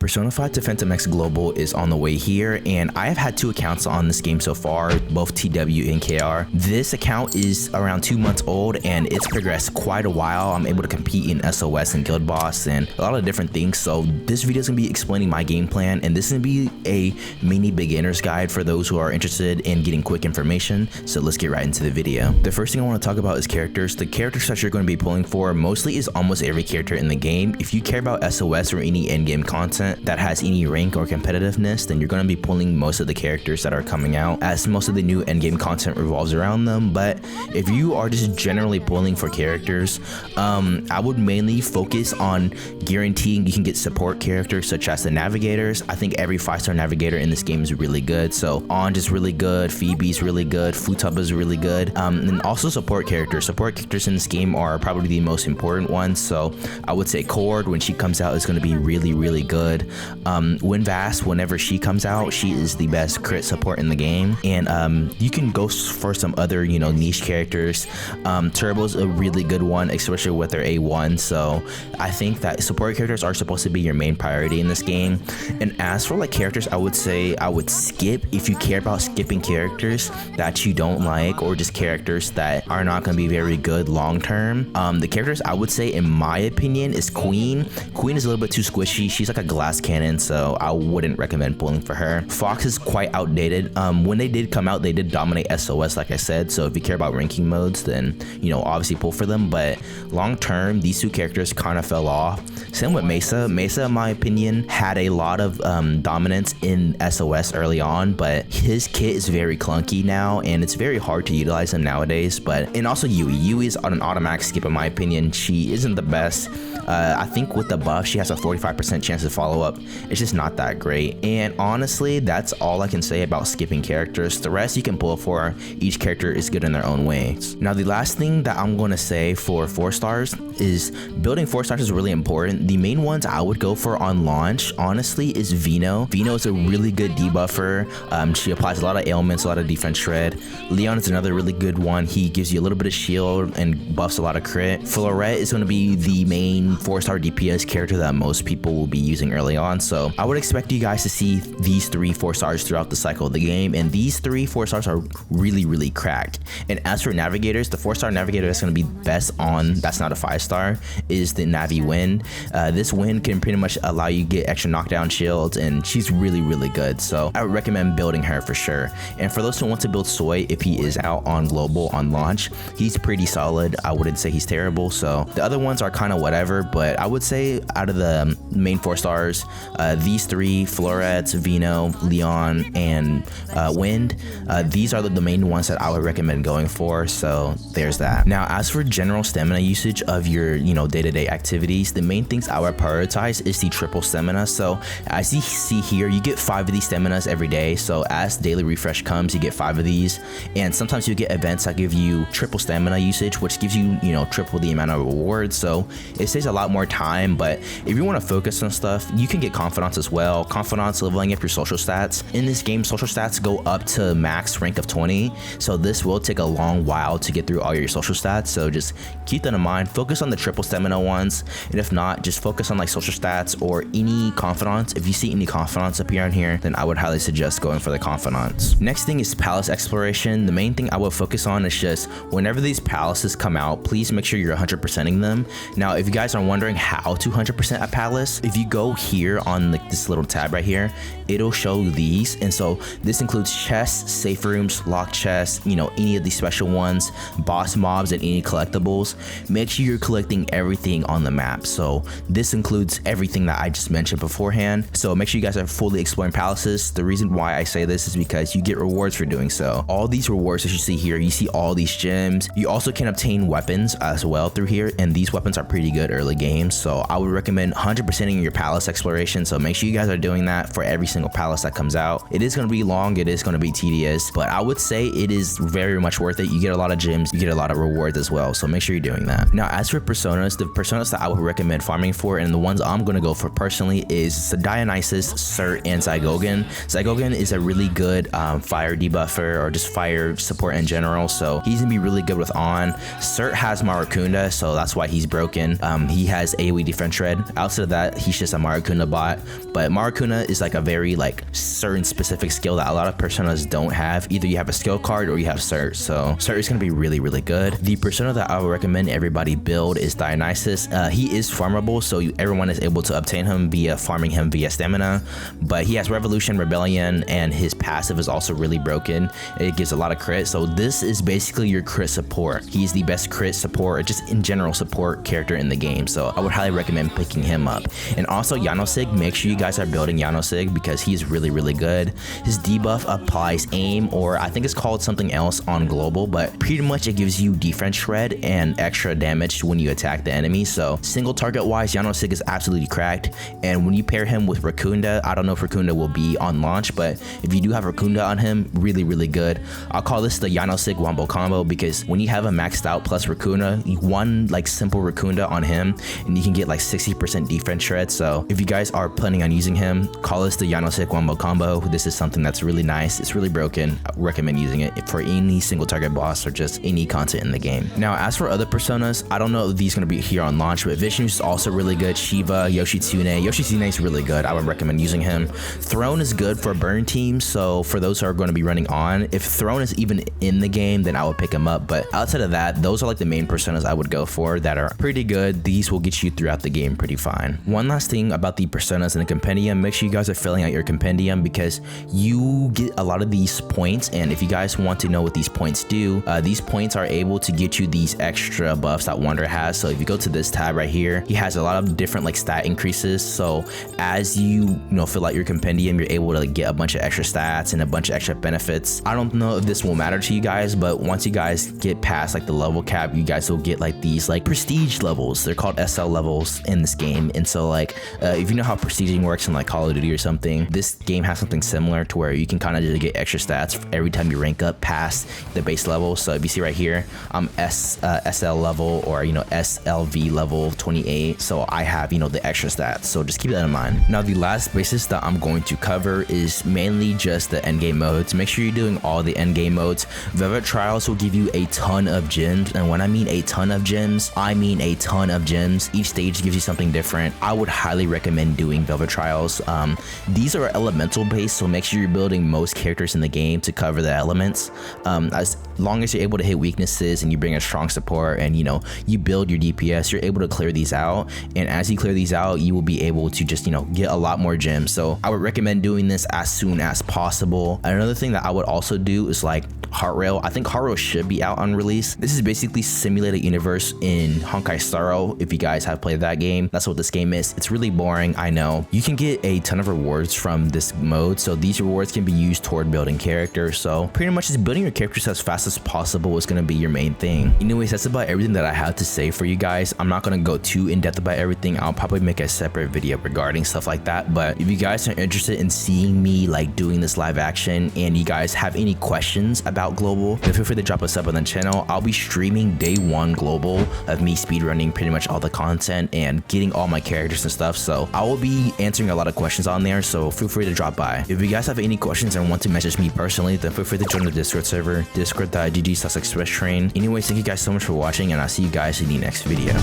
Persona 5 to Phantom X Global is on the way here, and I have had 2 accounts on this game so far, both TW and KR. This account is around 2 months old, and it's progressed quite a while. I'm able to compete in SOS and Guild Boss and a lot of different things. So this video is going to be explaining my game plan, and this is going to be a mini beginner's guide for those who are interested in getting quick information. So let's get right into the video. The first thing I want to talk about is characters. The characters that you're going to be pulling for mostly is almost every character in the game. If you care about SOS or any endgame content that has any rank or competitiveness, then you're going to be pulling most of the characters that are coming out, as most of the new endgame content revolves around them. But if you are just generally pulling for characters, I would mainly focus on guaranteeing you can get support characters such as the navigators. I think every 5-star navigator in this game is really good. So Anj is really good, Phoebe's really good, Futaba is really good, and also support characters. Support characters in this game are probably the most important ones. So I would say Cord, when she comes out, is going to be really good. Winvast, whenever she comes out, she is the best crit support in the game. And you can go for some other, niche characters. Turbo's a really good one, especially with their A1. So I think that support characters are supposed to be your main priority in this game. And as for like characters, I would say I would skip if you care about skipping characters that you don't like, or just characters that are not going to be very good long term. The characters I would say, in my opinion, is Queen. Queen is a little bit too squishy. She's like a glass cannon, so I wouldn't recommend pulling for her. Fox is quite outdated. When they did come out, they did dominate SOS, like I said. So if you care about ranking modes, then obviously pull for them. But long term, these 2 characters kind of fell off. Same with Mesa. Mesa, in my opinion, had a lot of dominance in SOS early on, but his kit is very clunky now, and it's very hard to utilize him nowadays. And also Yui. Yui is on an automatic skip, in my opinion. She isn't the best. I think with the buff, she has a 45% chance to follow up. It's just not that great. And honestly, that's all I can say about skipping characters. The rest you can pull for. Each character is good in their own ways. Now, the last thing that I'm going to say for 4 stars is building 4 stars is really important. The main ones I would go for on launch, honestly, is Vino. Vino is a really good debuffer. She applies a lot of ailments, a lot of defense shred. Leon is another really good one. He gives you a little bit of shield and buffs a lot of crit. Florette is going to be the main 4-star DPS character that most people will be using early on. So I would expect you guys to see these 3 4 stars throughout the cycle of the game, and these 3 4 stars are really cracked. And as for navigators, the 4-star navigator that's going to be best on that's not a 5-star is the Navi Wind. This Wind can pretty much allow you to get extra knockdown shields, and she's really good. So I would recommend building her for sure. And for those who want to build Soy, if he is out on global on launch, he's pretty solid. I wouldn't say he's terrible. So the other ones are kind of whatever, but I would say out of the main 4 stars, these 3, Florette, Vino, Leon, and Wind, these are the main ones that I would recommend going for. So there's that. Now, as for general stamina usage of your day-to-day activities, the main things I would prioritize is the triple stamina. So as you see here, you get 5 of these staminas every day. So as daily refresh comes, you get 5 of these, and sometimes you get events that give you triple stamina usage, which gives you triple the amount of rewards. So it saves a lot more time. But if you want to focus on stuff, you can get confidence as well. Confidence, leveling up your social stats. In this game, social stats go up to max rank of 20, so this will take a long while to get through all your social stats. So just keep that in mind. Focus on the triple stamina ones, and if not, just focus on like social stats or any confidence. If you see any confidence appear on here, then I would highly suggest going for the confidence. Next thing is palace exploration. The main thing I will focus on is just whenever these palaces come out, please make sure you're 100%ing them. Now, if you guys are wondering how to 100% a palace, if you go here on this little tab right here, it'll show these. And so this includes chests, safe rooms, locked chests, any of these special ones, boss mobs, and any collectibles. Make sure you're collecting everything on the map. So this includes everything that I just mentioned beforehand. So make sure you guys are fully exploring palaces. The reason why I say this is because you get rewards for doing so. All these rewards that you see here, you see all these gems. You also can obtain weapons as well through here, and these weapons are pretty good early game. So I would recommend 100%ing your palace exploration. So make sure you guys are doing that for every single palace that comes out. It is going to be long, it is going to be tedious, but I would say it is very much worth it. You get a lot of gems, you get a lot of rewards as well. So make sure you're doing that. Now, as for personas, the personas that I would recommend farming for, and the ones I'm going to go for personally, is the Dionysus, Cert, and Zygogan. Zygogan is a really good fire debuffer, or just fire support in general. So he's going to be really good with on. Cert has Maracunda, so that's why he's broken. He has AoE defense shred. Outside of that, he's just a Maracunda Marakuna bot, but Marakuna is like a very like certain specific skill that a lot of personas don't have. Either you have a skill card or you have cert, so cert is going to be really good. The persona that I would recommend everybody build is Dionysus. He is farmable, so everyone is able to obtain him via farming him via stamina, but he has Revolution, Rebellion, and his passive is also really broken. It gives a lot of crit, so this is basically your crit support. He's the best crit support, or just in general support character in the game, so I would highly recommend picking him up. And also Yanosig, make sure you guys are building Yanosig because he's really good. His debuff applies aim, or I think it's called something else on global, but pretty much it gives you defense shred and extra damage when you attack the enemy. So single target wise, Yanosig is absolutely cracked. And when you pair him with Rakunda, I don't know if Rakunda will be on launch, but if you do have Rakunda on him, really good. I'll call this the Yanosig Wombo combo because when you have a maxed out plus Rakunda, one like simple Rakunda on him and you can get like 60% defense shred. So if you guys are planning on using him, call this the Yanosig Wombo combo. This is something that's really nice. It's really broken. I recommend using it for any single target boss or just any content in the game. Now, as for other personas, I don't know if these are going to be here on launch, but Vishnu is also really good. Shiva, Yoshitsune. Yoshitsune is really good. I would recommend using him. Throne is good for burn teams, so for those who are going to be running on, if Throne is even in the game, then I would pick him up. But outside of that, those are like the main personas I would go for that are pretty good. These will get you throughout the game pretty fine. One last thing about the personas in the compendium, make sure you guys are filling out your compendium because you get a lot of these points, and if you guys want to know what these points do, these points are able to get you these extra buffs that Wander has. So if you go to this tab right here, he has a lot of different like stat increases. So as you fill out your compendium, you're able to like get a bunch of extra stats and a bunch of extra benefits. I don't know if this will matter to you guys, but once you guys get past like the level cap, you guys will get like these like prestige levels. They're called SL levels in this game. And so like if you know how prestiging works in like Call of Duty or something, this game has something similar to where you can kind of just get extra stats every time you rank up past the base level. So if you see right here, I'm SL level or SLV level 28, so I have the extra stats, so just keep that in mind. Now the last basis that I'm going to cover is mainly just the endgame modes. Make sure you're doing all the endgame modes. Velvet Trials will give you a ton of gems, and when I mean a ton of gems, I mean a ton of gems. Each stage gives you something different. I would highly recommend doing Velvet Trials. These are elemental based, so make sure you're building most characters in the game to cover the elements. As long as you're able to hit weaknesses and you bring a strong support and you build your DPS, you're able to clear these out, and as you clear these out, you will be able to just get a lot more gems. So I would recommend doing this as soon as possible. Another thing that I would also do is like Heart Rail. I think Heart Rail should be out on release. This is basically simulated universe in Honkai Star Rail. If you guys have played that game, that's what this game is. It's really boring, I know. You can get a ton of rewards from this mode, so these rewards can be used toward building characters. So pretty much just building your characters as fast as possible is going to be your main thing. Anyways, that's about everything that I have to say for you guys. I'm not going to go too in depth about everything. I'll probably make a separate video regarding stuff like that, but if you guys are interested in seeing me like doing this live action and you guys have any questions about global, then feel free to drop a sub on the channel. I'll be streaming day one global of me speedrunning pretty much all the content and getting all my characters and stuff, so I will be answering a lot of questions on there, so feel free to drop by. If you guys have any questions and want to message me personally, then feel free to join the Discord server, discord.gg/expresstrain. Anyways, thank you guys so much for watching, and I'll see you guys in the next video.